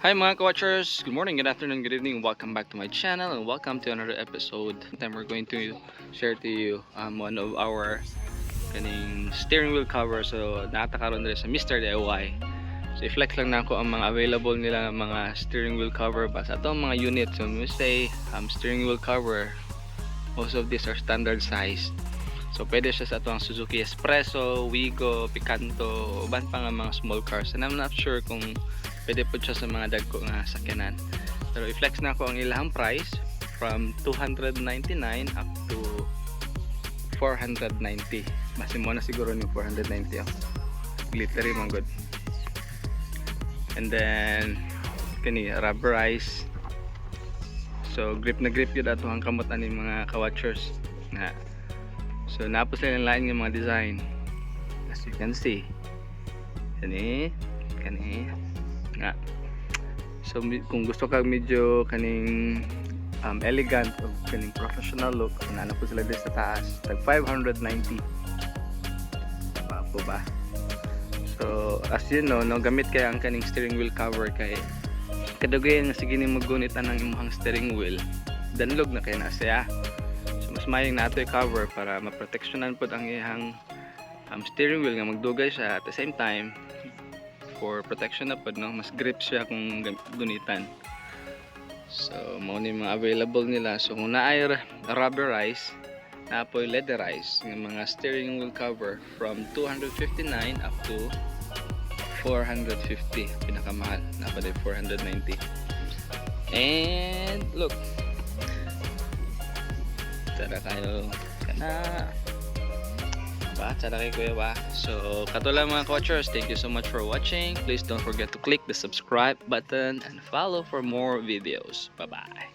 Hi mga watchers, good morning, good afternoon, good evening. Welcome back to my channel and welcome to another episode. Time we're going to share to you one of our kaning steering wheel cover. So nakatakaroon rin sa Mr. DIY. So i-flex lang na ako ang mga available nila ng mga steering wheel cover ba sa itong mga units. So when we say steering wheel cover, most of these are standard size. So pwede siya sa itong Suzuki Espresso, Wigo, Picanto, uban pa nga mga small cars. And I'm not sure kung pwede po siya sa mga dagko nga sakyanan. Pero i-flex na ko ang ilang price from 299 up to 490. Mas mo na siguro yung 490 oh. Glittery man good. And then kani rubberized. So grip na grip yun ato ang kamot ani mga ka-watchers na. So napos lang lain yung mga design. As you can see. Kani nga. So kung gusto ka medyo kaning elegant o kaning professional look, na po sila din sa taas. Tag 590. Po ba? So as you know, no gamit kay ang kaning steering wheel cover kay kadugay nga sige ni magunitan ng imong steering wheel. Danlog na kay na siya. So mas mayong nato i-cover para maproteksyonan pod ang iyang steering wheel nga magdugay siya at the same time for protection na pod no, mas grip siya kung gunitan. So mao ni mga available nila. So kung naay rubberized, napoy leatherized ng mga steering wheel cover from 259 up to 450, pinakamahal napoy 490. And look, tara kayo kana kay kuya ba. So katulad mga coachers, thank you so much for watching. Please don't forget to click the subscribe button and follow for more videos. Bye bye.